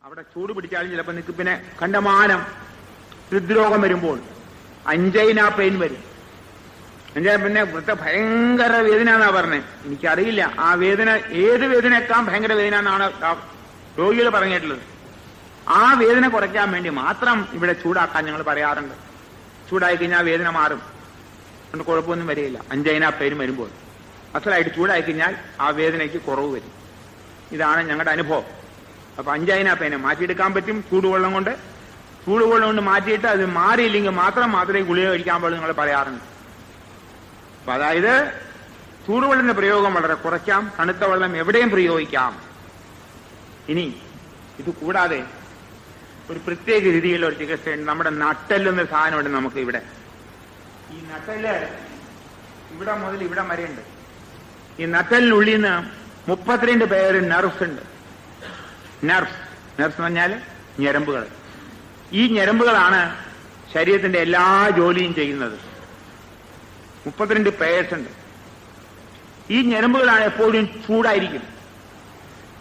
അവിടെ ചൂട് പിടിച്ചാലും ചിലപ്പോൾ നിൽക്കും. പിന്നെ കണ്ടമാനം ഹൃദ്രോഗം വരുമ്പോൾ അഞ്ചൈന പെയിൻ വരും. പിന്നെ ഭയങ്കര വേദന എന്നാ പറഞ്ഞത്. എനിക്കറിയില്ല ആ വേദന ഏത് വേദനയേക്കാൾ ഭയങ്കര വേദന എന്നാണ് രോഗികൾ പറഞ്ഞിട്ടുള്ളത്. ആ വേദന കുറയ്ക്കാൻ വേണ്ടി മാത്രം ഇവിടെ ചൂടാക്കാൻ ഞങ്ങൾ പറയാറുണ്ട്. ചൂടായി കഴിഞ്ഞാൽ വേദന മാറും, അതുകൊണ്ട് കുഴപ്പമൊന്നും വരികയില്ല. അഞ്ചൈന പെയിൻ വരുമ്പോൾ അസലായിട്ട് ചൂടായി കഴിഞ്ഞാൽ ആ വേദനയ്ക്ക് കുറവ് വരും. ഇതാണ് ഞങ്ങളുടെ അനുഭവം. അപ്പൊ അഞ്ചൈന പെയിനെ മാറ്റിയെടുക്കാൻ പറ്റും ചൂടുവെള്ളം കൊണ്ട്. ചൂടുവെള്ളം കൊണ്ട് മാറ്റിയിട്ട് അത് മാറിയില്ലെങ്കിൽ മാത്രമേ ഗുളിക കഴിക്കാൻ പാടുള്ളൂ നിങ്ങൾ പറയാറുണ്ട്. അപ്പൊ അതായത് ചൂടുവെള്ളത്തിന്റെ പ്രയോഗം വളരെ കുറയ്ക്കാം, തണുത്ത വെള്ളം എവിടെയും പ്രയോഗിക്കാം. ഇനി ഇത് കൂടാതെ ഒരു പ്രത്യേക രീതിയിലുള്ള ഒരു ചികിത്സയുണ്ട്. നമ്മുടെ നട്ടെല്ലെന്നൊരു സാധനമുണ്ട് നമുക്ക് ഇവിടെ. ഈ നട്ടെല്ല് ഇവിടെ മുതൽ ഇവിടെ വരെയുണ്ട്. ഈ നട്ടെല്ലിനുള്ളിൽ നിന്ന് 32 പേര് നെർവ്സ് ഉണ്ട്. നെർവ്സ് എന്ന് പറഞ്ഞാൽ ഞരമ്പുകൾ. ഈ ഞരമ്പുകളാണ് ശരീരത്തിന്റെ എല്ലാ ജോലിയും ചെയ്യുന്നത്. 32 പേഴ്സ് ഉണ്ട്. ഈ ഞരമ്പുകളാണ് എപ്പോഴും ചൂടായിരിക്കും.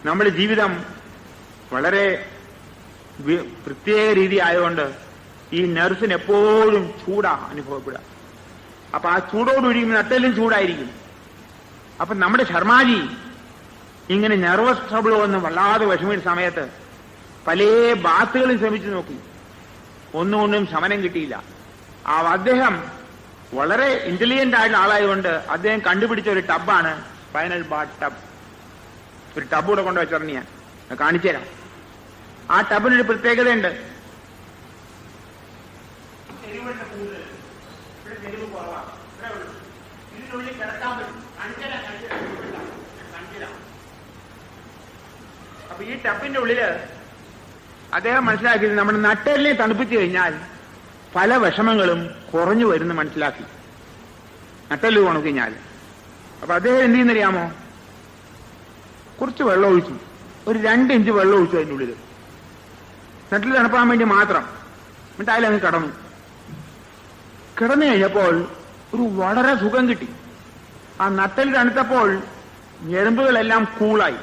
നമ്മുടെ ജീവിതം വളരെ പ്രത്യേക രീതി ആയതുകൊണ്ട് ഈ നെർവ്സിന് എപ്പോഴും ചൂടാ അനുഭവപ്പെടുക. അപ്പൊ ആ ചൂടോടുകൂടി നട്ടെല്ലും ചൂടായിരിക്കും. അപ്പൊ നമ്മുടെ ശർമാജി ഇങ്ങനെ നെർവസ് ട്രബിൾ വന്ന് വല്ലാതെ വിഷമിച്ച സമയത്ത് പല ബാത്തുകളും ശ്രമിച്ചു നോക്കി, ഒന്നുകൊണ്ടും ശമനം കിട്ടിയില്ല. അദ്ദേഹം വളരെ ഇന്റലിജന്റ് ആയിട്ടുള്ള ആളായതുകൊണ്ട് അദ്ദേഹം കണ്ടുപിടിച്ച ഒരു ടബാണ് സ്പൈനൽ ബാത്ത് ടബ്. ഒരു ടബ് കൂടെ കൊണ്ട് വെച്ചിറങ്ങി ഞാൻ കാണിച്ചു തരാം. ആ ടബിനൊരു പ്രത്യേകതയുണ്ട്. ഇതിനുള്ളിൽ കിടക്കാൻ പറ്റും. അപ്പൊ ഈ ടബിന്റെ ഉള്ളില് അദ്ദേഹം മനസ്സിലാക്കിയത് നമ്മുടെ നട്ടെല്ലിനെ തണുപ്പിച്ചു കഴിഞ്ഞാൽ പല വിഷമങ്ങളും കുറഞ്ഞു വരുന്നു മനസ്സിലാക്കി. നട്ടെല്ല് ഉണക്കിഞ്ഞാൽ. അപ്പൊ അദ്ദേഹം എന്ത് ചെയ്യുന്നറിയാമോ? കുറച്ച് വെള്ളം ഒഴിച്ചു, ഒരു 2 ഇഞ്ച് വെള്ളം ഒഴിച്ചു അതിൻ്റെ ഉള്ളിൽ, നട്ടിൽ തണുപ്പാൻ വേണ്ടി മാത്രം. എന്നിട്ട് അതിലങ്ങ് കിടന്നു കഴിഞ്ഞപ്പോൾ ഒരു വളരെ സുഖം കിട്ടി. ആ നട്ടൽ തണുത്തപ്പോൾ ഞരമ്പുകളെല്ലാം കൂളായി.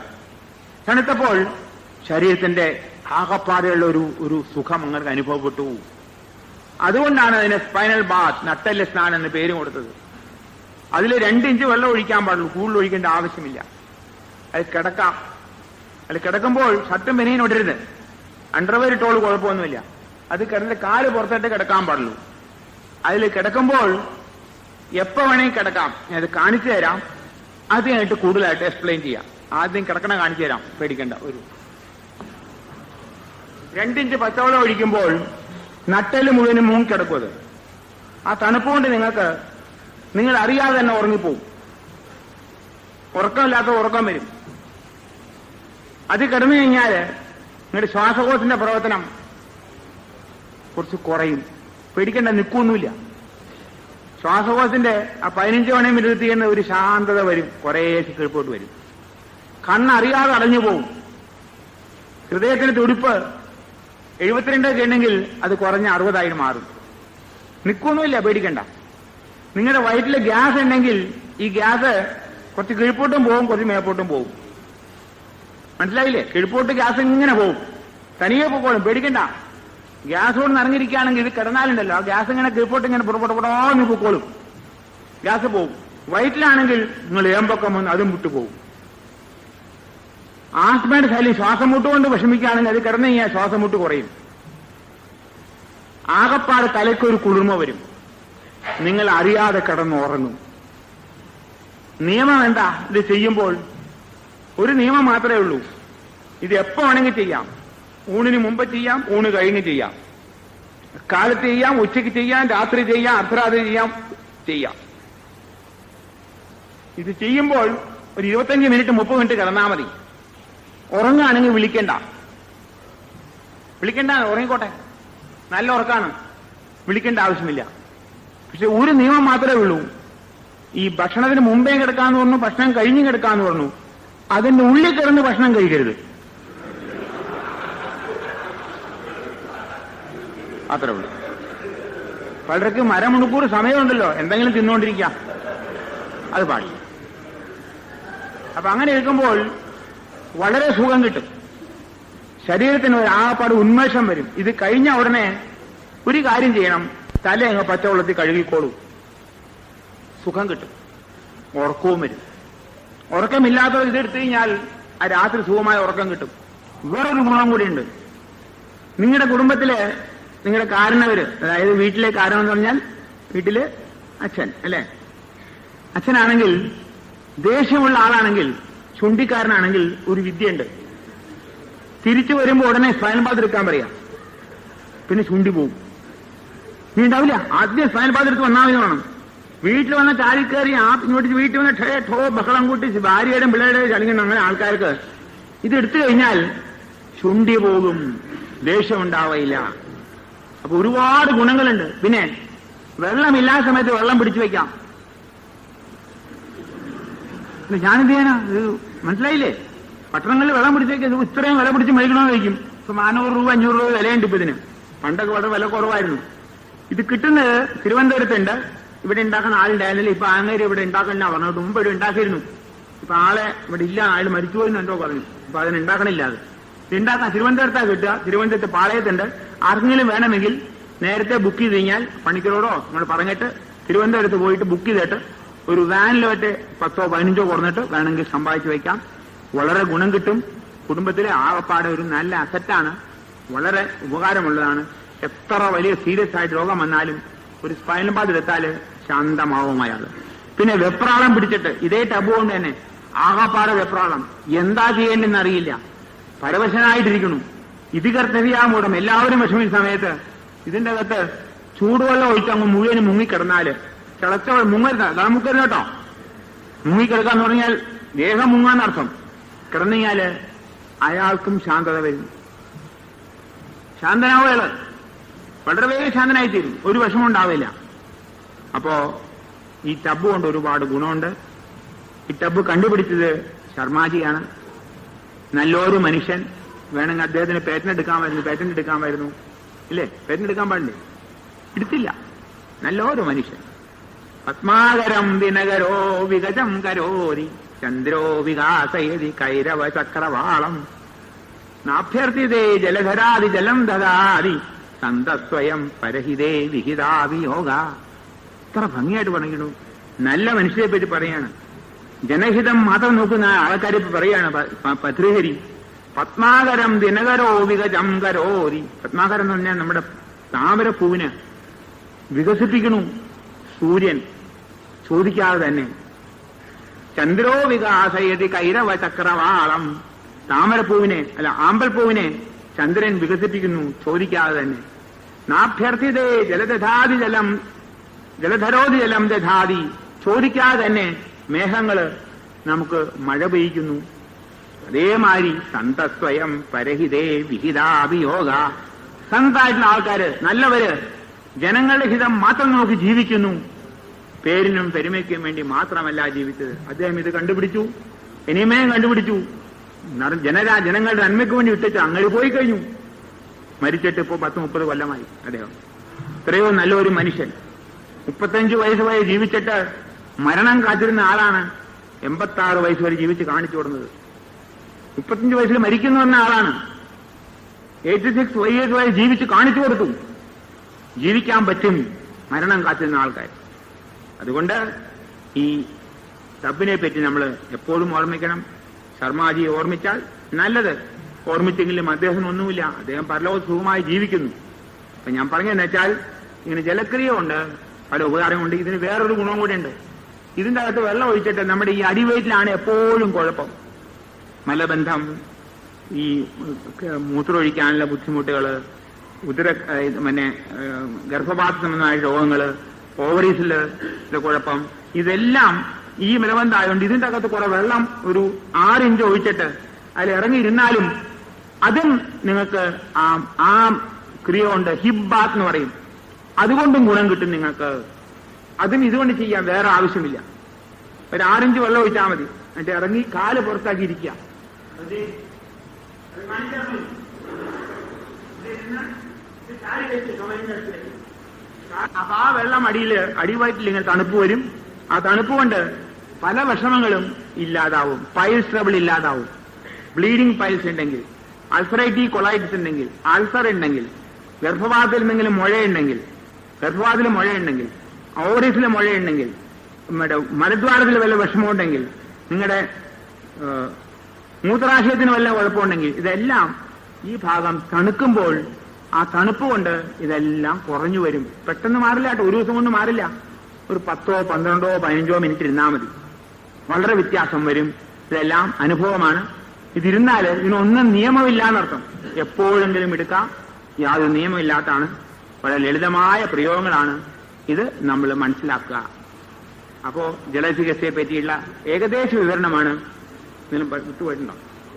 തണുത്തപ്പോൾ ശരീരത്തിന്റെ ആകപ്പാടെയുള്ള ഒരു സുഖം അങ്ങനെ അനുഭവപ്പെട്ടു. അതുകൊണ്ടാണ് അതിന് സ്പൈനൽ ബാത്ത്, നട്ടെല്ല് സ്നാനം എന്ന് പേര് കൊടുത്തത്. അതിൽ 2 ഇഞ്ച് വെള്ളം ഒഴിക്കാൻ പാടുള്ളൂ, കൂടുതൽ ഒഴിക്കേണ്ട ആവശ്യമില്ല. അത് കിടക്കാം. അത് കിടക്കുമ്പോൾ ഷർട്ടും ബനിയനും ഇടരുത്. അണ്ടർവെയർ ഇട്ടോളൂ, കുഴപ്പമൊന്നുമില്ല. അത് കിടന്നിട്ട് കാല് പുറത്തിട്ട് കിടക്കാൻ പാടുള്ളൂ. അതിൽ കിടക്കുമ്പോൾ എപ്പോ വേണമെങ്കിൽ കിടക്കാം. ഞാൻ അത് കാണിച്ചു തരാം. അത് കഴിഞ്ഞിട്ട് കൂടുതലായിട്ട് എക്സ്പ്ലെയിൻ ചെയ്യാം. ആദ്യം കിടക്കണ കാണിച്ചു തരാം, പേടിക്കണ്ട. ഒരു 2 ഇഞ്ച് പച്ചവെള്ളം ഒഴിക്കുമ്പോൾ നട്ടെല്ല് മുഴുവനും മൂങ്ങിക്കിടക്കും. അത് ആ തണുപ്പ് കൊണ്ട് നിങ്ങൾ അറിയാതെ തന്നെ ഉറങ്ങിപ്പോവും. ഉറക്കമില്ലാത്ത ഉറക്കം വരും. അത് കിടന്നു കഴിഞ്ഞാൽ നിങ്ങളുടെ ശ്വാസകോശത്തിന്റെ പ്രവർത്തനം കുറച്ച് കുറയും. പേടിക്കേണ്ട, നിൽക്കൊന്നുമില്ല. ശ്വാസകോശത്തിന്റെ ആ 15 മണിയും 20 ഒരു ശാന്തത വരും, കുറേ കീഴ്പോട്ട് വരും. കണ്ണറിയാതെ അടഞ്ഞു പോവും. ഹൃദയത്തിന് തുടിപ്പ് 72 ഉണ്ടെങ്കിൽ അത് കുറഞ്ഞ 60 മാറും. നിൽക്കൊന്നുമില്ല, പേടിക്കണ്ട. നിങ്ങളുടെ വയറ്റിൽ ഗ്യാസ് ഉണ്ടെങ്കിൽ ഈ ഗ്യാസ് കുറച്ച് കീഴ്പോട്ടും പോവും, കുറച്ച് മേപ്പോട്ടും പോവും. മനസ്സിലായില്ലേ? കീഴ്പോട്ട് ഗ്യാസ് ഇങ്ങനെ പോവും, തനിയെ പോക്കോളും, പേടിക്കണ്ട. ഗ്യാസ് കൊണ്ട് നിറഞ്ഞിരിക്കുകയാണെങ്കിൽ ഇത് കിടന്നാലുണ്ടല്ലോ ആ ഗ്യാസ് ഇങ്ങനെ കീഴ്പോട്ട് ഇങ്ങനെ പുറപ്പെടപ്പെടാന്ന് പൊക്കോളും, ഗ്യാസ് പോവും. വയറ്റിലാണെങ്കിൽ നിങ്ങൾ ഏമ്പൊക്കം വന്ന് അതും വിട്ടുപോകും. ആസ്മയുടെ ശൈലി ശ്വാസം മുട്ടുകൊണ്ട് വിഷമിക്കുകയാണെങ്കിൽ അത് കിടന്നു കഴിഞ്ഞാൽ ശ്വാസം മുട്ട് കുറയും. ആകപ്പാട് തലയ്ക്കൊരു കുളിർമ വരും. നിങ്ങൾ അറിയാതെ കിടന്നുറങ്ങും. നിയമം എന്താ? ഇത് ചെയ്യുമ്പോൾ ഒരു നിയമം മാത്രമേ ഉള്ളൂ. ഇത് എപ്പോ വേണമെങ്കിൽ ചെയ്യാം. ഊണിന് മുമ്പ് ചെയ്യാം, ഊണ് കഴിഞ്ഞ് ചെയ്യാം, കാലത്ത് ചെയ്യാം, ഉച്ചയ്ക്ക് ചെയ്യാം, രാത്രി ചെയ്യാം, അർദ്ധരാത്രി ചെയ്യാം. ഇത് ചെയ്യുമ്പോൾ ഒരു 25 മിനിറ്റ് 30 മിനിറ്റ് കിടന്നാൽ മതി. ഉറങ്ങുകയാണെങ്കിൽ വിളിക്കണ്ട, ഉറങ്ങിക്കോട്ടെ, നല്ല ഉറക്കാണ്, വിളിക്കേണ്ട ആവശ്യമില്ല. പക്ഷെ ഒരു നിയമം മാത്രമേ ഉള്ളൂ. ഈ ഭക്ഷണത്തിന് മുമ്പേ കിടക്കാന്ന് പറഞ്ഞു, ഭക്ഷണം കഴിഞ്ഞ് കിടക്കാന്ന് പറഞ്ഞു. അതിന്റെ ഉള്ളിൽ കിടന്ന് ഭക്ഷണം കഴിക്കരുത്. അത്രേ ഉള്ളൂ. പലർക്കും അരമണിക്കൂർ സമയമുണ്ടല്ലോ എന്തെങ്കിലും തിന്നുകൊണ്ടിരിക്കാം, അത് പാടില്ല. അപ്പൊ അങ്ങനെ ഇരിക്കുമ്പോൾ വളരെ സുഖം കിട്ടും. ശരീരത്തിന് ഒരു ആകപ്പാട് ഉന്മേഷം വരും. ഇത് കഴിഞ്ഞ ഉടനെ ഒരു കാര്യം ചെയ്യണം, തല അങ്ങ് പച്ചവെള്ളത്തിൽ കഴുകിക്കോളൂ, സുഖം കിട്ടും, ഉറക്കവും വരും. ഉറക്കമില്ലാത്തവർ ഇതെടുത്തു കഴിഞ്ഞാൽ ആ രാത്രി സുഖമായ ഉറക്കം കിട്ടും. വേറൊരു ഗുണം കൂടിയുണ്ട്. നിങ്ങളുടെ കുടുംബത്തില് നിങ്ങളുടെ കാരണവര്, അതായത് വീട്ടിലെ കാരണം എന്ന് പറഞ്ഞാൽ വീട്ടില് അച്ഛൻ അല്ലെ, അച്ഛനാണെങ്കിൽ ദേഷ്യമുള്ള ആളാണെങ്കിൽ, ചുണ്ടിക്കാരനാണെങ്കിൽ ഒരു വിദ്യയുണ്ട്. തിരിച്ചു വരുമ്പോ ഉടനെ സ്പൈനൽ ബാത്ത് എടുക്കാൻ പറയാം, പിന്നെ ചുണ്ടി പോവും. നീ ഉണ്ടാവില്ല, ആദ്യം സ്പൈനൽ ബാത്ത് എടുത്ത് വന്നാൽ വേണം. വീട്ടിൽ വന്ന ചാരിക്കയറി ഇങ്ങോട്ട് വീട്ടിൽ വന്ന ഠോ ബഹളം കൂട്ടി ഭാര്യയുടെയും പിള്ളേരുടെയും ചളിക്കുന്ന അങ്ങനെ ആൾക്കാർക്ക് ഇത് എടുത്തു കഴിഞ്ഞാൽ ചുണ്ടി പോകും, ദേഷ്യം ഉണ്ടാവില്ല. അപ്പൊ ഒരുപാട് ഗുണങ്ങളുണ്ട്. പിന്നെ വെള്ളമില്ലാത്ത സമയത്ത് വെള്ളം പിടിച്ചു വെക്കാം. ഞാനെന്ത് ചെയ്യാനാ, ഇത് മനസ്സിലായില്ലേ? പട്ടണങ്ങളിൽ വെള്ളം പിടിച്ചു വെക്കാം. ഇത്രയും വില പിടിച്ച് മേടിക്കണമെന്ന് ചോദിക്കും. ഇപ്പൊ 400 രൂപ 500 രൂപ വിലയുണ്ട് ഇപ്പൊ ഇതിന്. പണ്ടൊക്കെ വളരെ വില കുറവായിരുന്നു. ഇത് കിട്ടുന്നത് തിരുവനന്തപുരത്തുണ്ട്. ഇവിടെ ഉണ്ടാക്കുന്ന ആളുണ്ടായിരുന്നില്ല. ഇപ്പൊ അങ്ങേര് ഇവിടെ ഉണ്ടാക്കണ്ട പറഞ്ഞിട്ട് മുമ്പ് ഇവിടെ ഉണ്ടാക്കിയിരുന്നു. ഇപ്പൊ ആളെ ഇവിടെ ഇല്ല, ആള് മരിച്ചുപോയെന്ന് എന്തോ പറഞ്ഞു. ഇപ്പൊ അതിന് ഉണ്ടാക്കണില്ല. അത് ഉണ്ടാക്കാൻ തിരുവനന്തപുരത്താ കിട്ടുക. തിരുവനന്തപുരത്ത് പാളയത്തുണ്ട്. ആർക്കെങ്കിലും വേണമെങ്കിൽ നേരത്തെ ബുക്ക് ചെയ്ത് കഴിഞ്ഞാൽ പണിക്കരോടോ നമ്മൾ പറഞ്ഞിട്ട് തിരുവനന്തപുരത്ത് പോയിട്ട് ബുക്ക് ചെയ്തിട്ട് ഒരു വാനിലോട്ട് 10 15 കുറഞ്ഞിട്ട് വേണമെങ്കിൽ സമ്പാദിച്ചു വയ്ക്കാം. വളരെ ഗുണം കിട്ടും. കുടുംബത്തിലെ ആകപ്പാടെ ഒരു നല്ല അസറ്റാണ്, വളരെ ഉപകാരമുള്ളതാണ്. എത്ര വലിയ സീരിയസ് ആയിട്ട് രോഗം വന്നാലും ഒരു സ്പൈനൽ ബാത്ത് എടുത്താൽ ശാന്തമാവും അയാൾ. പിന്നെ വെപ്രാളം പിടിച്ചിട്ട് ഇതേ ടബ് കൊണ്ട് തന്നെ ആകപ്പാടെ വെപ്രാളം, എന്താ ചെയ്യേണ്ടെന്ന് അറിയില്ല, പരവശനായിട്ടിരിക്കുന്നു. ഇത് കർത്തവ്യാമൂടം എല്ലാവരും വിഷമിച്ച സമയത്ത് ഇതിന്റെ അകത്ത് ചൂടുവെള്ളം ഒഴിച്ച് അങ്ങ് മുഴുവനും മുങ്ങിക്കിടന്നാല്, തിളച്ച മുങ്ങരുത്, അതാണ് മുക്കരുത് കേട്ടോ. മുങ്ങിക്കിടക്കാന്ന് പറഞ്ഞാൽ ദേഹം മുങ്ങാന്നർത്ഥം. കിടന്നുകഴിഞ്ഞാല് അയാൾക്കും ശാന്തത വരും, ശാന്തനാവുകയാണ്. വളരെ വേഗം ശാന്തനായിത്തീരും, ഒരു വിഷമം ഉണ്ടാവില്ല. അപ്പോ ഈ ടബ് കൊണ്ട് ഒരുപാട് ഗുണമുണ്ട്. ഈ ടബ് കണ്ടുപിടിച്ചത് ശർമാജിയാണ്. നല്ലൊരു മനുഷ്യൻ. വേണമെങ്കിൽ അദ്ദേഹത്തിന് പേറ്റന്റ് എടുക്കാമായിരുന്നു. ഇല്ലേ, പേറ്റന്റ് എടുക്കാൻ പാടില്ലേ? എടുത്തില്ല. നല്ലൊരു മനുഷ്യൻ. പത്മാകരം ദിനകരോ വിഗജം കരോരി ചന്ദ്രോ വികാസയതി കൈരവ ചക്രവാളം നാഭ്യർത്ഥിതേ ജലധരാതി ജലം ദദാതി സന്തസ്വയം പരഹിതേ വിഹിതാവിയോഗ. ഇത്ര ഭംഗിയായിട്ട് പറഞ്ഞിരുന്നു. നല്ല മനുഷ്യരെ പറ്റി പറയാണ്. ജനഹിതം മാത്രം നോക്കുന്ന ആൾക്കാരെ പറയാണ് ഭദ്രഹരി. പത്മാകരം ദിനകരോ വികജം കരോരി. പത്മാകരം എന്ന് പറഞ്ഞാൽ നമ്മുടെ താമരപ്പൂവിന് വികസിപ്പിക്കണു സൂര്യൻ ചോദിക്കാതെ തന്നെ. ചന്ദ്രോ വികാസയതി കൈരവ ചക്രവാളം. താമരപ്പൂവിനെ അല്ല ആമ്പൽപ്പൂവിനെ ചന്ദ്രൻ വികസിപ്പിക്കുന്നു ചോദിക്കാതെ തന്നെ. നാഭ്യർത്ഥിതേ ജലദധാതി ജലം ജലധരോതി ജലം ദധാതി. ചോദിക്കാതെ തന്നെ മേഘങ്ങള് നമുക്ക് മഴ പെയ്യിക്കുന്നു. അതേമാതിരി സന്തസ്വയം പരഹിതേ വിഹിതാഭിയോഗ. സന്തായിട്ടുള്ള ആൾക്കാര്, നല്ലവര്, ജനങ്ങളുടെ ഹിതം മാത്രം നോക്കി ജീവിക്കുന്നു. പേരിനും പെരുമയ്ക്കും വേണ്ടി മാത്രമല്ല ജീവിച്ചത്. അദ്ദേഹം ഇത് കണ്ടുപിടിച്ചു, ഇനിമേയും കണ്ടുപിടിച്ചു. ജനങ്ങളുടെ നന്മയ്ക്ക് വേണ്ടി വിട്ടിട്ട് അങ്ങനെ പോയി കഴിഞ്ഞു. മരിച്ചിട്ട് ഇപ്പോ 10-30 കൊല്ലമായി അദ്ദേഹം. എത്രയോ നല്ലൊരു മനുഷ്യൻ. 35 വയസ്സ് വരെ ജീവിച്ചിട്ട് മരണം കാത്തിരുന്ന ആളാണ് 86 വയസ്സ് വരെ ജീവിച്ച് കാണിച്ചു കൊടുക്കുന്നത്. 35 വയസ്സിൽ മരിക്കുന്നു എന്ന ആളാണ് 86 വയസ്സ് വരെ ജീവിച്ച് കാണിച്ചു കൊടുത്തു. ജീവിക്കാൻ പറ്റും മരണം കാത്തിരുന്ന ആൾക്കാർ. അതുകൊണ്ട് ഈ ടബിനെ പറ്റി നമ്മൾ എപ്പോഴും ഓർമ്മിക്കണം. ശർമാജിയെ ഓർമ്മിച്ചാൽ നല്ലത്. ഓർമ്മിച്ചെങ്കിലും അദ്ദേഹത്തിന് ഒന്നുമില്ല, അദ്ദേഹം പരലോക സുഖമായി ജീവിക്കുന്നു. അപ്പൊ ഞാൻ പറഞ്ഞതെന്ന് വെച്ചാൽ ഇങ്ങനെ ജലക്രിയ കൊണ്ട് പല ഉപകാരമുണ്ട്. ഇതിന് വേറൊരു ഗുണം കൂടെ ഉണ്ട്. ഇതിന്റെ അകത്ത് വെള്ളം ഒഴിച്ചിട്ട് നമ്മുടെ ഈ അടിവയറ്റിലാണ് എപ്പോഴും കുഴപ്പം. മലബന്ധം, ഈ മൂത്രമൊഴിക്കാനുള്ള ബുദ്ധിമുട്ടുകള്, ഗർഭപാത സംബന്ധമായ രോഗങ്ങള്, ഓവറീസില് കുഴപ്പം, ഇതെല്ലാം ഈ മലബന്ധമായതുകൊണ്ട് ഇതിന്റെ അകത്ത് കുറെ വെള്ളം ഒരു 6 ഇഞ്ച് ഒഴിച്ചിട്ട് അതിൽ ഇറങ്ങിയിരുന്നാലും അതും നിങ്ങൾക്ക് ആ ക്രിയ കൊണ്ട് ഹിബ് ബാത്ത് എന്ന് പറയും, അതുകൊണ്ടും ഗുണം കിട്ടും നിങ്ങൾക്ക്. അതും ഇതുകൊണ്ട് ചെയ്യാം, വേറെ ആവശ്യമില്ല. ഒരു 6 ഇഞ്ച് വെള്ളം ഒഴിച്ചാൽ മതി. എന്നിട്ട് ഇറങ്ങി കാല് പുറത്താക്കിയിരിക്കുക. അപ്പൊ ആ വെള്ളം അടിവയറ്റിൽ ഇങ്ങനെ തണുപ്പ് വരും. ആ തണുപ്പ് കൊണ്ട് പല വിഷമങ്ങളും ഇല്ലാതാവും. പൈൽസ് ട്രബിൾ ഇല്ലാതാവും. ബ്ലീഡിംഗ് പൈൽസ് ഉണ്ടെങ്കിൽ അൾസറേറ്റീവ് കൊളൈറ്റിസ് ഉണ്ടെങ്കിൽ, അൾസർ ഉണ്ടെങ്കിൽ, ഗർഭപാത്രത്തിൽ എന്തെങ്കിലും മുഴയുണ്ടെങ്കിൽ, ഓവറീസിലെ മുഴയുണ്ടെങ്കിൽ, മലദ്വാരത്തിൽ വല്ല വിഷമമുണ്ടെങ്കിൽ, നിങ്ങളുടെ മൂത്രാശയത്തിന് വല്ല കുഴപ്പമുണ്ടെങ്കിൽ, ഇതെല്ലാം ഈ ഭാഗം തണുക്കുമ്പോൾ ആ തണുപ്പ് കൊണ്ട് ഇതെല്ലാം കുറഞ്ഞു വരും. പെട്ടെന്ന് മാറില്ല കേട്ടോ, ഒരു ദിവസം കൊണ്ട് മാറില്ല. ഒരു 10, 12, 15 മിനിറ്റ് ഇരുന്നാൽ മതി. വളരെ വ്യത്യാസം വരും. ഇതെല്ലാം അനുഭവമാണ്. ഇതിരുന്നാൽ ഇതിനൊന്നും നിയമമില്ല എന്നർത്ഥം. എപ്പോഴെങ്കിലും എടുക്കാം, യാതൊരു നിയമമില്ലാത്തതാണ്. വളരെ ലളിതമായ പ്രയോഗങ്ങളാണ്. ഇത് നമ്മൾ മനസ്സിലാക്കുക. അപ്പോ ജലചികിത്സയെ പറ്റിയുള്ള ഏകദേശ വിവരണമാണ്. ഇതിലും വിട്ടുപോയിട്ടുണ്ടോ?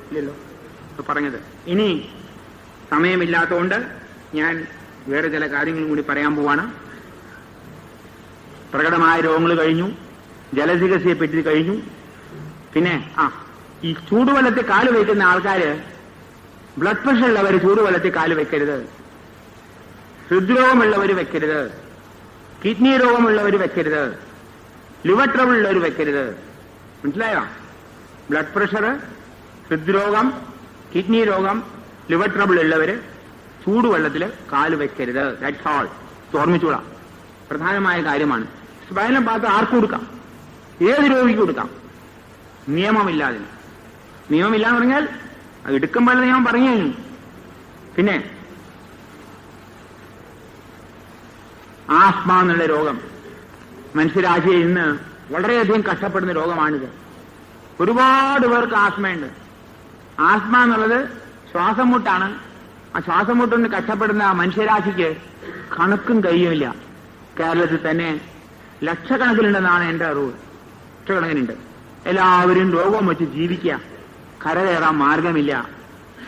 ഇല്ലല്ലോ പറഞ്ഞത്. ഇനി സമയമില്ലാത്തതുകൊണ്ട് ഞാൻ വേറെ ചില കാര്യങ്ങളും കൂടി പറയാൻ പോവാണ്. പ്രകടമായ രോഗങ്ങൾ കഴിഞ്ഞു, ജലചികിത്സയെ പറ്റി കഴിഞ്ഞു. പിന്നെ ഈ ചൂടുവെള്ളത്തിൽ കാല് വയ്ക്കുന്ന ആൾക്കാര്, ബ്ലഡ് പ്രഷർ ഉള്ളവർ ചൂടുവെള്ളത്തിൽ കാല് വെക്കരുത്, ഹൃദ്രോഗമുള്ളവർ വെക്കരുത്, കിഡ്നി രോഗമുള്ളവർ വെക്കരുത്, ലിവർ ട്രബിൾ ഉള്ളവർ വെക്കരുത്. മനസ്സിലായോ? ബ്ലഡ് പ്രഷർ, ഹൃദ്രോഗം, കിഡ്നി രോഗം, ലിവർ ട്രബിൾ ഉള്ളവര് ചൂടുവെള്ളത്തിൽ കാല് വെക്കരുത്. That's all. ഓർമ്മിച്ചോളാം. പ്രധാനമായ കാര്യമാണ്. സ്പൈനൽ പാത്ത് ആർക്ക് കൊടുക്കാം? ഏത് രോഗിക്ക് കൊടുക്കാം. നിയമമില്ലാതെ. നിയമമില്ലാന്ന് പറഞ്ഞാൽ അത് എടുക്കുമ്പോൾ നിയമം പറഞ്ഞു കഴിഞ്ഞു. പിന്നെ ആസ്മ എന്നുള്ള രോഗം മനുഷ്യരാശിയെ ഇന്ന് വളരെയധികം കഷ്ടപ്പെടുന്ന രോഗമാണിത്. ഒരുപാട് പേർക്ക് ആസ്മയുണ്ട്. ആസ്മ എന്നുള്ളത് ശ്വാസം മുട്ടാണ്. ആ ശ്വാസം മുട്ടുകൊണ്ട് കഷ്ടപ്പെടുന്ന മനുഷ്യരാശിക്ക് കണക്കും കഴിയുമില്ല. കേരളത്തിൽ തന്നെ ലക്ഷക്കണക്കിനുണ്ടെന്നാണ് എന്റെ അറിവ്. ലക്ഷക്കണക്കിനുണ്ട്. എല്ലാവരും രോഗം വെച്ച് ജീവിക്കുക, കരകയറാൻ മാർഗമില്ല.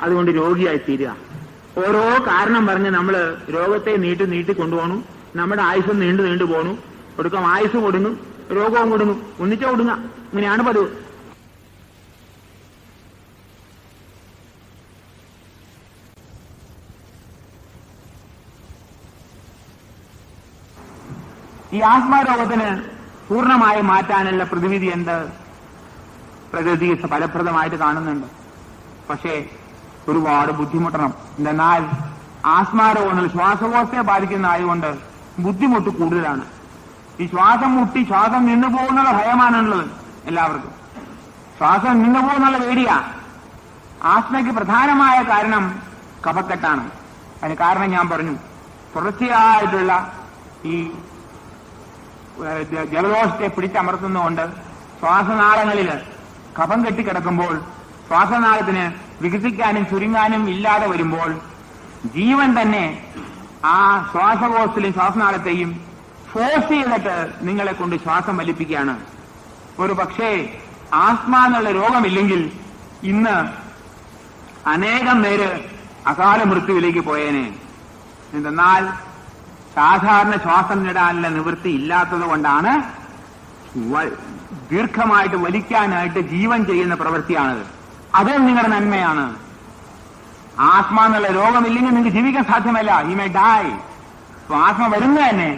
അതുകൊണ്ട് രോഗിയായി തീരുക. ഓരോ കാരണം പറഞ്ഞ് നമ്മൾ രോഗത്തെ നീട്ടി കൊണ്ടുപോകണം. നമ്മുടെ ആയുസ്സും നീണ്ടു പോകണം. ഒടുക്കം ആയുസ്സും കൊടുങ്ങും, രോഗവും കൊടുങ്ങും, ഒന്നിച്ചാ കൊടുങ്ങ. ഇങ്ങനെയാണ് പതിവ്. ഈ ആസ്മ രോഗത്തിന് പൂർണ്ണമായി മാറ്റാനുള്ള പ്രതിവിധി എന്ത്? പ്രകൃതി ഫലപ്രദമായിട്ട് കാണുന്നുണ്ട്. പക്ഷേ ഒരുപാട് ബുദ്ധിമുട്ടണം. എന്നാൽ ആസ്മ രോഗങ്ങൾ ശ്വാസകോശത്തെ ബാധിക്കുന്നതായതുകൊണ്ട് ബുദ്ധിമുട്ട് കൂടുതലാണ്. ഈ ശ്വാസം മുട്ടി ശ്വാസം നിന്നു പോകുന്നുള്ള ഭയമാണുള്ളത് എല്ലാവർക്കും. ശ്വാസം നിന്നു പോകുന്നുള്ള പേടിയാ. ആസ്മയ്ക്ക് പ്രധാനമായ കാരണം കഫക്കെട്ടാണ്. അതിന് കാരണം ഞാൻ പറഞ്ഞു. തുടർച്ചയായിട്ടുള്ള ഈ ജലദോഷത്തെ പിടിച്ചമർത്തുന്നതുകൊണ്ട് ശ്വാസനാളങ്ങളിൽ കഫം കെട്ടിക്കിടക്കുമ്പോൾ ശ്വാസനാളത്തിന് വികസിക്കാനും ചുരുങ്ങാനും ഇല്ലാതെ വരുമ്പോൾ ജീവൻ തന്നെ ആ ശ്വാസകോശത്തിലും ശ്വാസനാളത്തെയും ഫോഴ്സ് ചെയ്തിട്ട് നിങ്ങളെ കൊണ്ട് ശ്വാസം വലിപ്പിക്കുകയാണ്. ഒരു പക്ഷേ ആസ്മ എന്നുള്ള രോഗമില്ലെങ്കിൽ ഇന്ന് അനേകം പേര് അകാല മൃത്യുവിലേക്ക് പോയേനെ. എന്തെന്നാൽ സാധാരണ ശ്വാസം നേടാനുള്ള നിവൃത്തി ഇല്ലാത്തത് കൊണ്ടാണ് ദീർഘമായിട്ട് വലിക്കാനായിട്ട് ജീവൻ ചെയ്യുന്ന പ്രവൃത്തിയാണത്. അത് നിങ്ങളുടെ നന്മയാണ്. ആസ്മ എന്നുള്ള രോഗമില്ലെങ്കിൽ നിങ്ങൾക്ക് ജീവിക്കാൻ സാധ്യമല്ല. You may die. ആസ്മ വരുന്നത് തന്നെ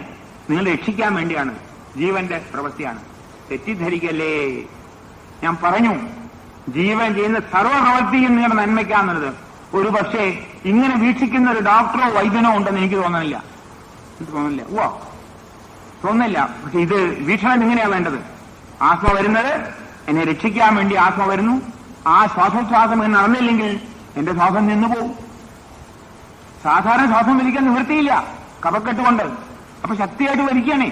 നിങ്ങൾ രക്ഷിക്കാൻ വേണ്ടിയാണ്. ജീവന്റെ പ്രവൃത്തിയാണ്. തെറ്റിദ്ധരിക്കല്ലേ. ഞാൻ പറഞ്ഞു, ജീവൻ ചെയ്യുന്ന സർവ്വപ്രവൃത്തിയും നിങ്ങളുടെ നന്മയ്ക്കാന്നുള്ളത്. ഒരു പക്ഷേ ഇങ്ങനെ വീക്ഷിക്കുന്ന ഒരു ഡോക്ടറോ വൈദ്യനോ ഉണ്ടെന്ന് എനിക്ക് തോന്നുന്നില്ല. തോന്നുന്നില്ല. പക്ഷെ ഇത് വീക്ഷണം ഇങ്ങനെയാ വേണ്ടത്. ആസ്മ വരുന്നത് എന്നെ രക്ഷിക്കാൻ വേണ്ടി ആസ്മ വരുന്നു. ആ ശ്വാസോച്ഛ്വാസം ഇങ്ങനെ നടന്നില്ലെങ്കിൽ എന്റെ ശ്വാസം നിന്നുപോകും. സാധാരണ ശ്വാസം വലിക്കാൻ നിവൃത്തിയില്ല കഫക്കെട്ടുകൊണ്ട്. അപ്പൊ ശക്തിയായിട്ട് വലിക്കണേ.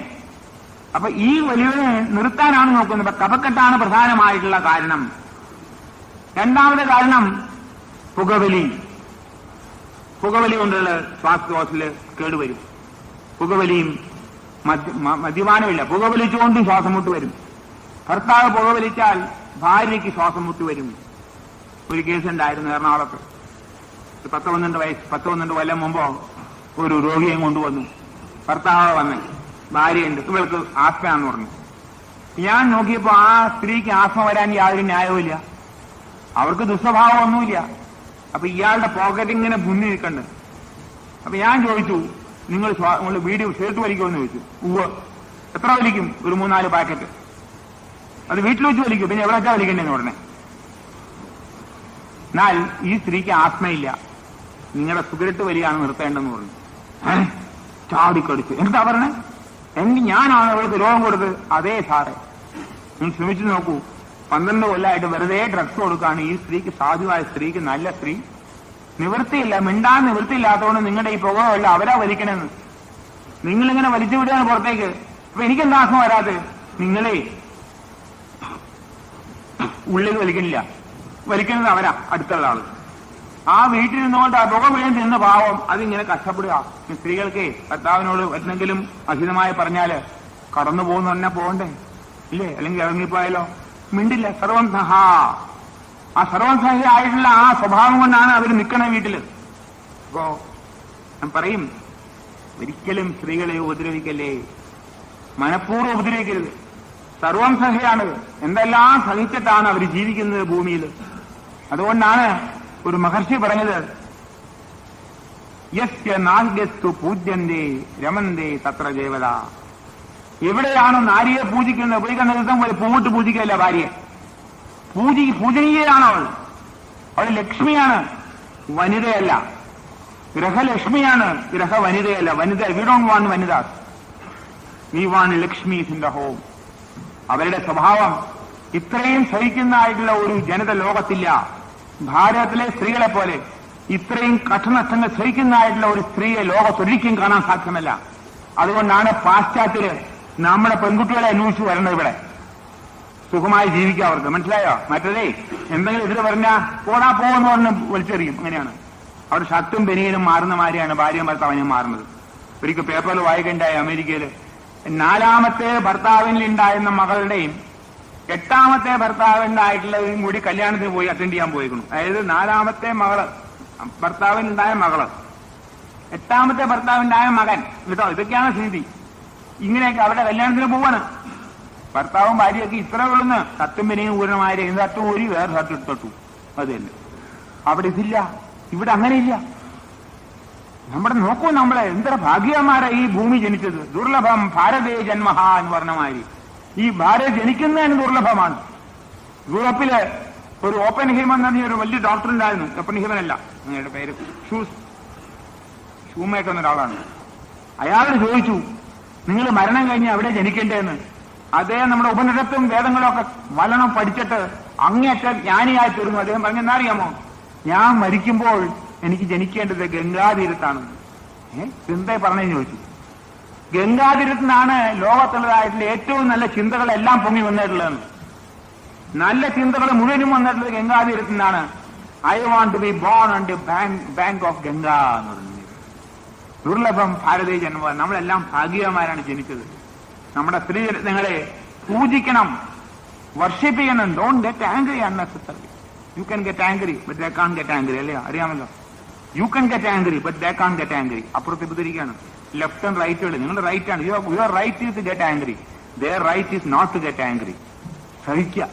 അപ്പൊ ഈ വലിവിനെ നിർത്താനാണ് നോക്കുന്നത്. അപ്പൊ കഫക്കെട്ടാണ് പ്രധാനമായിട്ടുള്ള കാരണം. രണ്ടാമത്തെ കാരണം പുകവലി. പുകവലി കൊണ്ടുള്ള ശ്വാസകോശത്തില് കേടുവരും. പുകവലിയും മദ്യപാനമില്ല. പുകവലിച്ചുകൊണ്ട് ശ്വാസം മുട്ട് വരും. ഭർത്താവ് പുകവലിച്ചാൽ ഭാര്യയ്ക്ക് ശ്വാസം മുട്ട് വരും. ഒരു കേസുണ്ടായിരുന്നു എറണാകുളത്ത്. 12 കൊല്ലം മുമ്പോ ഒരു രോഗിയെ കൊണ്ടുവന്നു. ഭർത്താവ് വന്ന് ഭാര്യയുണ്ട്, ഇവൾക്ക് ആസ്മയാണെന്ന് പറഞ്ഞു. ഞാൻ നോക്കിയപ്പോ ആ സ്ത്രീക്ക് ആസ്മ വരാൻ യാതൊരു ന്യായവുമില്ല. അവർക്ക് ദുസ്വഭാവമൊന്നുമില്ല. അപ്പൊ ഇയാളുടെ പോക്കറ്റ് ഇങ്ങനെ മുന്നിൽ നിൽക്കണ്ട്. അപ്പൊ ഞാൻ ചോദിച്ചു, നിങ്ങൾ വീഡിയോ ഷർട്ട് വലിക്കുമെന്ന് ചോദിച്ചു. ഉവ്വ്. എത്ര വലിക്കും? ഒരു 3-4 പാക്കറ്റ്. അത് വീട്ടിൽ വെച്ച് വലിക്കും. പിന്നെ എവിടെ വെച്ചാ വലിക്കണ്ടെന്ന് ഉടനെ. എന്നാൽ ഈ സ്ത്രീക്ക് ആസ്മയില്ല, നിങ്ങളുടെ സിഗരറ്റ് വലിയാണ് നിർത്തേണ്ടെന്ന് പറഞ്ഞു. ചാടിക്കടിച്ചു. എന്താ പറഞ്ഞേ? എങ്കിൽ ഞാനാണ് അവൾക്ക് രോഗം കൊടുത്തത്. അതേ സാറേ, നിങ്ങൾ ശ്രമിച്ചു നോക്കൂ. 12 കൊല്ലമായിട്ട് വെറുതെ ഡ്രഗ്സ് കൊടുക്കാണ് ഈ സ്ത്രീക്ക്, സാധുവായ സ്ത്രീക്ക്, നല്ല സ്ത്രീ. നിവൃത്തിയില്ല, മിണ്ടാൻ നിവൃത്തിയില്ലാത്തതുകൊണ്ട് നിങ്ങളുടെ ഈ പുകവല്ല അവരാ വലിക്കണമെന്ന്. നിങ്ങളിങ്ങനെ വലിച്ചു വിടുകയാണ് പുറത്തേക്ക്. അപ്പൊ എനിക്കെന്താ ആസ്മ വരാതെ? നിങ്ങളെ ഉള്ളിൽ വലിക്കണില്ല, വലിക്കുന്നത് അവരാ, അടുത്തുള്ള ആള്. ആ വീട്ടിൽ നിന്നുകൊണ്ട് ആ പുക വീഴും നിന്ന് പാവം അതിങ്ങനെ കഷ്ടപ്പെടുക. സ്ത്രീകൾക്ക് ഭർത്താവിനോട് എന്തെങ്കിലും അഹിതമായി പറഞ്ഞാല് കടന്നു പോകുന്ന തന്നെ പോകണ്ടേ ഇല്ലേ? അല്ലെങ്കിൽ ഇറങ്ങിപ്പോയാലോ? മിണ്ടില്ല. സർവം സഹ. ആ സർവം സഹയായിട്ടുള്ള ആ സ്വഭാവം കൊണ്ടാണ് അവർ നിൽക്കണ വീട്ടില്. അപ്പോ ഞാൻ പറയും, ഒരിക്കലും സ്ത്രീകളെ ഉപദ്രവിക്കല്ലേ, മനഃപൂർവ്വം ഉപദ്രവിക്കരുത്. സർവം സഹയാണ്. എന്തെല്ലാം സഹിച്ചിട്ടാണ് അവർ ജീവിക്കുന്നത് ഭൂമിയിൽ. അതുകൊണ്ടാണ് ഒരു മഹർഷി പറഞ്ഞത്, യസ്യ നാഗ്യസ്തു പൂജ്യന്തേ രമന്തേ തത്ര ദേവത. എവിടെയാണ് നാരിയെ പൂജിക്കുന്നത്? പൂജിക്കുന്ന ദിവസം പോലെ പൂവിട്ട് പൂജിക്കല്ല ഭാര്യയെ. പൂജനീയയാണ് അവൾ. അവൾ ലക്ഷ്മിയാണ്, വനിതയല്ല. ഗ്രഹലക്ഷ്മിയാണ്, ഗ്രഹ വനിതയല്ല. വനിത, വി ഡോണ്ട് വാണ്ട് വനിതാസ്, we want Lakshmis in the home. അവരുടെ സ്വഭാവം ഇത്രയും സഹിക്കുന്നതായിട്ടുള്ള ഒരു ജനത ലോകത്തില്ല. ഭാരതത്തിലെ സ്ത്രീകളെ പോലെ ഇത്രയും കഠിനഷ്ടങ്ങൾ സഹിക്കുന്നതായിട്ടുള്ള ഒരു സ്ത്രീയെ ലോകത്തൊരിക്കലും കാണാൻ സാധ്യമല്ല. അതുകൊണ്ടാണ് പാശ്ചാത്യര് നമ്മുടെ പെൺകുട്ടികളെ അന്വേഷിച്ച് വരേണ്ടത്. ഇവിടെ സുഖമായി ജീവിക്കാം അവർക്ക്. മനസ്സിലായോ? മറ്റതേ എന്തെങ്കിലും എതിര് പറഞ്ഞാൽ പോടാ പോകുന്ന പറഞ്ഞ് വലിച്ചെറിയും. അങ്ങനെയാണ് അവർ. ഷർട്ടും ബനിയനും മാറുന്ന മാതിരിയാണ് ഭാര്യയും ഭർത്താവിനും മാറുന്നത്. ഒരിക്കൽ പേപ്പറിൽ വായിക്കണ്ടായി, അമേരിക്കയിൽ 4ാമത്തെ ഭർത്താവിനുണ്ടായിരുന്ന മകളുടെയും 8ാമത്തെ ഭർത്താവിനുണ്ടായിട്ടുള്ളതും കൂടി കല്യാണത്തിന് പോയി അറ്റൻഡ് ചെയ്യാൻ പോയിരിക്കുന്നു. അതായത് 4ാമത്തെ മകള് ഭർത്താവിനുണ്ടായ മകള്, 8ാമത്തെ ഭർത്താവിനുണ്ടായ മകൻ. കേട്ടോ, ഇതൊക്കെയാണ് സ്ഥിതി. ഇങ്ങനെയൊക്കെ അവരുടെ കല്യാണത്തിന് പോവാണ്. ഭർത്താവും ഭാര്യയൊക്കെ ഇത്ര ഉള്ളുന്ന് തട്ടും പിന്നെയും ഊരണമാര് തട്ടും ഊരി വേറെ ഷർട്ട് ഇട്ടു. അത് തന്നെ. അവിടെ ഇതില്ല, ഇവിടെ അങ്ങനെയില്ല. നമ്മുടെ നോക്കൂ, നമ്മളെ എന്തൊരു ഭാഗ്യന്മാരാ ഈ ഭൂമി ജനിച്ചത്. ദുർലഭം ഭാരതേ ജന്മഹ എന്ന് പറഞ്ഞ മാതിരി ഈ ഭാരത് ജനിക്കുന്നതിന് ദുർലഭമാണ്. യൂറോപ്പില് ഒരു ഓപ്പൻ ഹീമൻ എന്ന് പറഞ്ഞ ഒരു വലിയ ഡോക്ടർ ഉണ്ടായിരുന്നു. ഓപ്പൻ ഹീമനല്ല, അങ്ങയുടെ പേര് ഷൂമേക്കർ എന്നൊരാളാണ്. അയാളോട് ചോദിച്ചു, നിങ്ങൾ മരണം കഴിഞ്ഞ് അവിടെ ജനിക്കേണ്ടതെന്ന്. അദ്ദേഹം നമ്മുടെ ഉപനിഷത്തും വേദങ്ങളും ഒക്കെ വലണം പഠിച്ചിട്ട് അങ്ങേറ്റം ജ്ഞാനിയായി തീർന്നു. അദ്ദേഹം പറഞ്ഞെന്താ അറിയാമോ? ഞാൻ മരിക്കുമ്പോൾ എനിക്ക് ജനിക്കേണ്ടത് ഗംഗാതീരത്താണ്. എന്താ പറഞ്ഞെന്ന് ചോദിച്ചു. ഗംഗാതീരത്തു നിന്നാണ് ലോകത്തുള്ളതായിട്ടുള്ള ഏറ്റവും നല്ല ചിന്തകളെല്ലാം പൊങ്ങി വന്നിട്ടുള്ളതെന്ന്. നല്ല ചിന്തകൾ മുഴുവനും വന്നിട്ടുള്ളത് ഗംഗാതീരത്തു നിന്നാണ്. I want to be born on the bank of Ganga എന്ന് പറഞ്ഞു. ദുർലഭം ഭാരതീയ ജന്മം. നമ്മളെല്ലാം ഭാഗ്യവാന്മാരാണ് ജനിച്ചത്. നമ്മുടെ സ്ത്രീജനങ്ങളെ പൂജിക്കണം, വർഷിപ്പ് ചെയ്യണം. Don't get angry unnecessary. You can get angry but they can get angry. അല്ലേ? അറിയാമല്ലോ. You can get angry but they can get angry. അപ്പുറത്ത് ഇപ്പത്തിരിക്കുകയാണ്. ലെഫ്റ്റ് ആൻഡ് റൈറ്റ് ഉള്ളു. നിങ്ങളുടെ റൈറ്റ് ആണ്. Your right is to get angry, their right is not to get angry. സഹിക്കുക.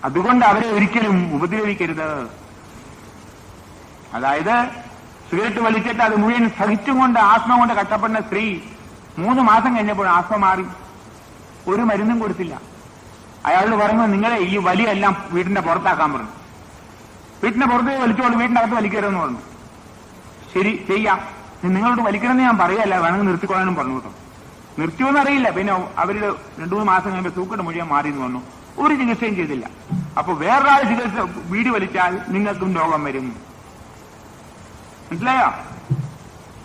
അതുകൊണ്ട് അവരെ ഒരിക്കലും ഉപദ്രവിക്കരുത്. അതായത് സിഗരറ്റ് വലിച്ചിട്ട് അത് മുഴുവൻ സഹിച്ചും കൊണ്ട് ആസ്മ കൊണ്ട് കഷ്ടപ്പെടുന്ന സ്ത്രീ 3 മാസം കഴിഞ്ഞപ്പോൾ ആസ്മ മാറി. ഒരു മരുന്നും കൊടുത്തില്ല. അയാളോട് പറഞ്ഞു, നിങ്ങളെ ഈ വലിയെല്ലാം വീടിന്റെ പുറത്താക്കാൻ പറഞ്ഞു. വീട്ടിന്റെ പുറത്ത് വലിച്ചോളൂ, വീടിന്റെ അകത്ത് വലിക്കരുതെന്ന് പറഞ്ഞു. ശരി, ചെയ്യാം. നിങ്ങളോട് വലിക്കണമെന്ന് ഞാൻ പറയല്ല, വേണമെങ്കിൽ നിർത്തിക്കൊള്ളാനും പറഞ്ഞു കേട്ടോ. നിർത്തിയോന്ന് അറിയില്ല. പിന്നെ അവര് 2-3 മാസം കഴിയുമ്പോൾ തൂക്കിട്ട് മുഴുവൻ മാറി എന്ന് പറഞ്ഞു. ഒരു ചികിത്സയും ചെയ്തില്ല. അപ്പൊ വേറൊരാൾ ചികിത്സ വീട് വലിച്ചാൽ നിങ്ങൾക്കും രോഗം വരും. മനസ്സിലായോ?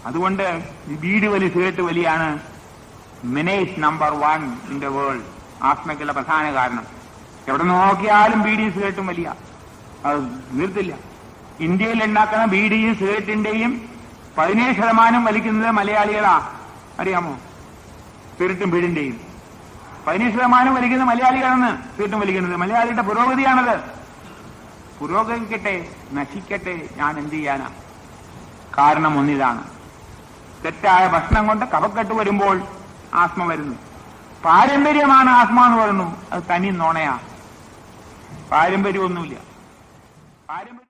അതുകൊണ്ട് ബീഡി വലി, സിഗരറ്റ് വലിയാണ് menace number 1 in the world. ആസ്മയ്ക്കുള്ള പ്രധാന കാരണം. എവിടെ നോക്കിയാലും ബീഡിയും സിഗരറ്റും വലിയ. അത് നിർത്തില്ല. ഇന്ത്യയിൽ ഉണ്ടാക്കുന്ന ബീഡിയും സിഗരറ്റിന്റെയും 17% വലിക്കുന്നത് മലയാളികളാ. അറിയാമോ? സിഗരറ്റും ബീഡിന്റെയും 17% വലിക്കുന്നത് മലയാളികളാണ്. സിഗരറ്റും വലിക്കുന്നത് മലയാളിയുടെ പുരോഗതിയാണത്. പുരോഗമിക്കട്ടെ, നശിക്കട്ടെ, ഞാൻ എന്ത് ചെയ്യാനാ? കാരണം ഒന്നിതാണ്, തെറ്റായ ഭക്ഷണം കൊണ്ട് കഫക്കെട്ട് വരുമ്പോൾ ആസ്മ വരുന്നു. പാരമ്പര്യമാണ് ആസ്മ എന്ന് പറയുന്നു. അത് തനി നുണയാ. പാരമ്പര്യമൊന്നുമില്ല. പാരമ്പര്യം